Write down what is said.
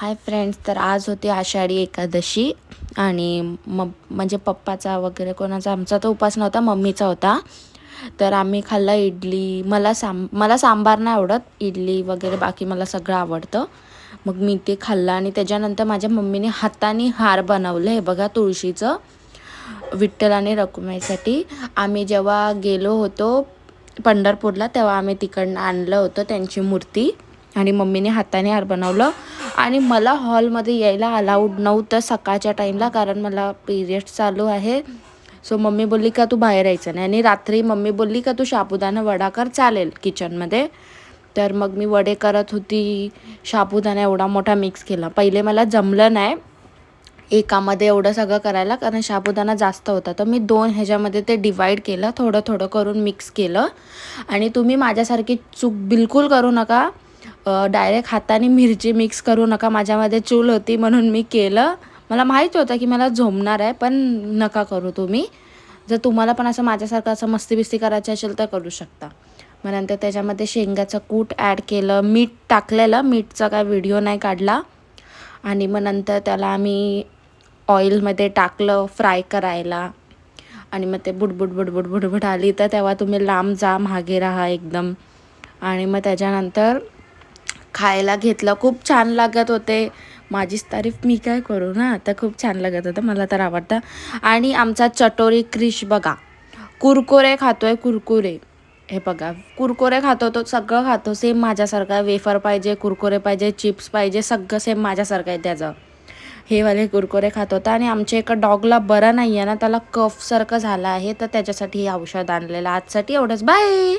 Hi friends, तर आज होती आषाढी एकादशी आणि म्हणजे पप्पाचा वगैरे कोणाचा आमचा तो उपास नव्हता, मम्मीचा होता. तर आम्ही खाल्ला इडली. मला सांबार नाही आवडत, इडली वगैरे बाकी मला सगळं आवडतं. मग मी ते खाल्लं आणि त्याच्यानंतर माझ्या मम्मीने हाताने हार बनवलं. हे बघा, तुळशीचं, विठ्ठल आणि रखुमाईसाठी. आम्ही जेव्हा गेलो होतो पंढरपूरला तेव्हा आम्ही तिकडनं आणलं होतं त्यांची मूर्ती आणि मम्मीने हाताने हार बनवलं. आणि मला हॉलमध्ये यायला अलाउड नव्हतं सकाळच्या टाईमला, कारण मला पिरियड्स चालू आहे. सो मम्मी बोलली का तू बाहेर यायचं नाही. आणि रात्री मम्मी बोलली का तू साबुदाणा वडा कर, चालेल किचनमध्ये. तर मग मी वडे करत होती. साबुदाणा एवढा मोठा मिक्स केला. पहिले मला जमलं नाही एकामध्ये एवढं सगळं करायला, कारण साबुदाणा जास्त होता. तर मी 2 ह्याच्यामध्ये ते डिवाईड केलं, थोडं थोडं करून मिक्स केलं. आणि तुम्ही माझ्यासारखी चूक बिलकुल करू नका. डायरेक्ट हाताने मिरची मिक्स करू नका. माझ्यामध्ये चूल होती म्हणून मी केलं. मला माहीत होतं की मला झोमणार आहे, पण नका करू तुम्ही. जर तुम्हाला पण असं माझ्यासारखं असं मस्ती करायचं असेल तर करू शकता. मग नंतर त्याच्यामध्ये शेंगाचं कूट ॲड केलं, मीठ टाकलेलं, मीठचा काय व्हिडिओ नाही काढला. आणि मग नंतर त्याला आम्ही ऑइलमध्ये टाकलं फ्राय करायला. आणि मग ते बुडबुड आली तर तेव्हा तुम्ही लांब जा, मागे राहा एकदम. आणि मग त्याच्यानंतर खायला घेतलं. खूप छान लागत होते. माझीच तारीफ मी काय करू ना, तर खूप छान लागत होतं, मला तर आवडतं. आणि आमचा चटोरी क्रिश बघा, कुरकुरे खातोय, कुरकुरे. हे बघा, कुरकुरे खातो, तो सगळं खातो सेम माझ्यासारखं. वेफर पाहिजे, कुरकुरे पाहिजे, चिप्स पाहिजे, सगळं सेम माझ्यासारखं आहे त्याचं. हे वाले कुरकुरे खात होता. आणि आमच्या एका डॉगला बरं नाही आहे ना, त्याला कफसारखं झालं आहे, तर त्याच्यासाठी हे औषध आणलेलं. आजसाठी एवढंच, बाय.